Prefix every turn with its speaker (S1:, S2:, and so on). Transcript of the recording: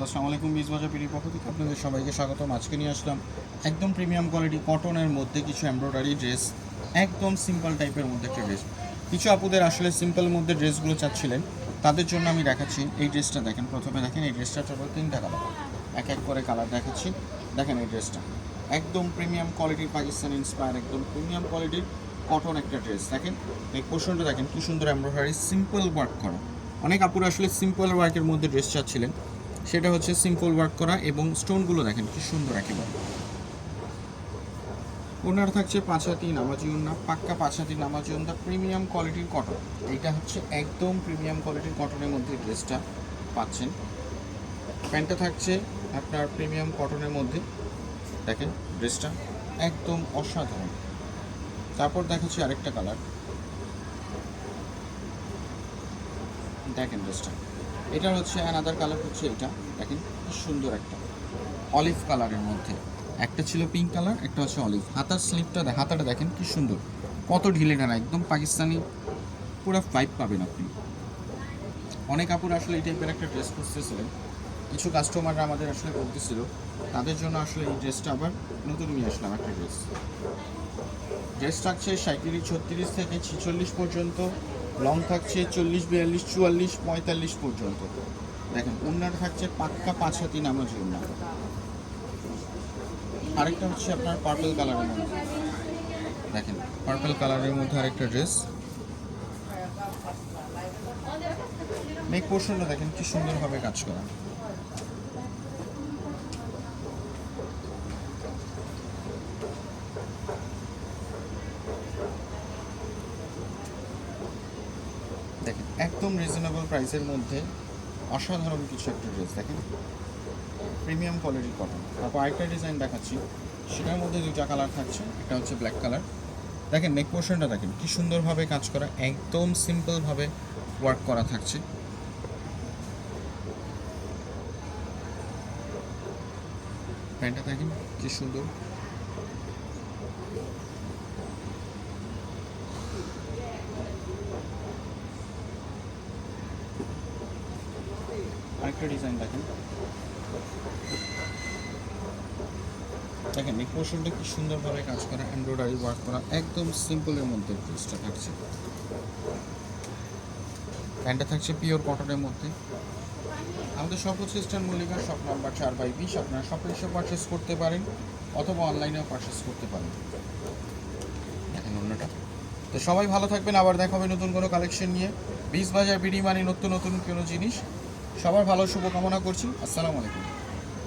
S1: আসসালামু আলাইকুম। বীজবাজার পিডি পক্ষ থেকে আপনাদের সবাইকে স্বাগতম। আজকে নিয়ে আসলাম একদম প্রিমিয়াম কোয়ালিটি কটনের মধ্যে কিছু এমব্রয়ডারি ড্রেস, একদম সিম্পল টাইপের মধ্যে একটা ড্রেস। কিছু আপুদের আসলে সিম্পল মধ্যে ড্রেসগুলো চাচ্ছিলেন, তাদের জন্য আমি দেখাচ্ছি এই ড্রেসটা। দেখেন, প্রথমে দেখেন এই ড্রেসটা টোটাল 3টা কালার, এক এক করে কালার দেখাচ্ছি। দেখেন এই ড্রেসটা একদম প্রিমিয়াম কোয়ালিটির, পাকিস্তান ইন্সপায়ার একদম প্রিমিয়াম কোয়ালিটির কটন একটা ড্রেস। দেখেন এই পোর্শনটা দেখেন কি সুন্দর এমব্রয়ডারি সিম্পল ওয়ার্ক করা। অনেক আপুরা আসলে সিম্পল ওয়ার্কের মধ্যে ড্রেস চাচ্ছিলেন, সেটা হচ্ছে সিম্পল ওয়ার্ক করা এবং স্টোনগুলো দেখেন কি সুন্দর একেবারে। ওনার থাকছে 5 হাতি নামাজি ওন্না, পাক্কা 5 হাতি নামাজি ওন্না, প্রিমিয়াম কোয়ালিটির কটন। এইটা হচ্ছে একদম প্রিমিয়াম কোয়ালিটির কটনের মধ্যে ড্রেসটা পাচ্ছেন। প্যান্টটা থাকছে আপনার প্রিমিয়াম কটনের মধ্যে। দেখেন ড্রেসটা একদম অসাধারণ। তারপর দেখাচ্ছি আরেকটা কালার। দেখেন ড্রেসটা, এটার হচ্ছে অ্যানাদার কালার হচ্ছে এটা। দেখেন কি সুন্দর একটা অলিভ কালারের মধ্যে, একটা ছিল পিঙ্ক কালার, একটা হচ্ছে অলিভ। হাতার স্লিপটা হাতাটা দেখেন কি সুন্দর, কত ঢিলে ঢালা, একদম পাকিস্তানি পুরো ভাইব পাবেন আপনি। অনেক আপুরা আসলে এই টাইপের একটা ড্রেস খুঁজতেছিলেন, কিছু কাস্টমাররা আমাদের আসলে বলতেছিল, তাদের জন্য আসলে এই ড্রেসটা আবার নতুন নিয়ে আসলাম একটা ড্রেস। ড্রেস থাকছে 37 থেকে 46 পর্যন্ত, লং থাকছে 40, 42, 44, 45 পর্যন্ত। দেখেন ওন্নাটা থাকছে পাক্কা 5 হাতি নামাজি ওন্না। আরেকটা হচ্ছে আপনার পার্পল কালারের মধ্যে। দেখেন পার্পল কালারের মধ্যে আরেকটা ড্রেস। নেক পোর্শনটা দেখেন কি সুন্দরভাবে কাজ করা। দেখেন একদম রিজনেবল প্রাইসের মধ্যে অসাধারণ কিছু একটা ড্রেস। দেখেন প্রিমিয়াম কোয়ালিটির কটন। তারপর আরেকটা ডিজাইন দেখাচ্ছি, সেটার মধ্যে 2টা কালার থাকছে, একটা হচ্ছে ব্ল্যাক কালার। দেখেন নেক পোর্শনটা দেখেন কি সুন্দরভাবে কাজ করা, একদম সিম্পলভাবে ওয়ার্ক করা থাকছে। প্যান্টটা দেখেন কি সুন্দর। আরেকটা ডিজাইন দেখেন, দেখেন এই পোর্শনটা কি সুন্দরভাবে কাজ করা, এমব্রয়ডারি ওয়ার্ক করা, একদম সিম্পলের মধ্যে ড্রেসটা থাকছে। প্যান্টটা থাকছে পিওর কটনের মধ্যে। আমাদের সব হচ্ছে ইস্টার্ন মল্লিকা, শপ নাম্বার 4/20। আপনারা শপে এসে পারচেস করতে পারেন অথবা অনলাইনেও পারচেস করতে পারেন। দেখেন অন্যটা। তো সবাই ভালো থাকবেন, আবার দেখা হবে নতুন কোনো কালেকশন নিয়ে। বীজবাজার বিডি মানে নতুন নতুন কোনো জিনিস। সবার ভালো শুভকামনা করছি। আসসালামু আলাইকুম।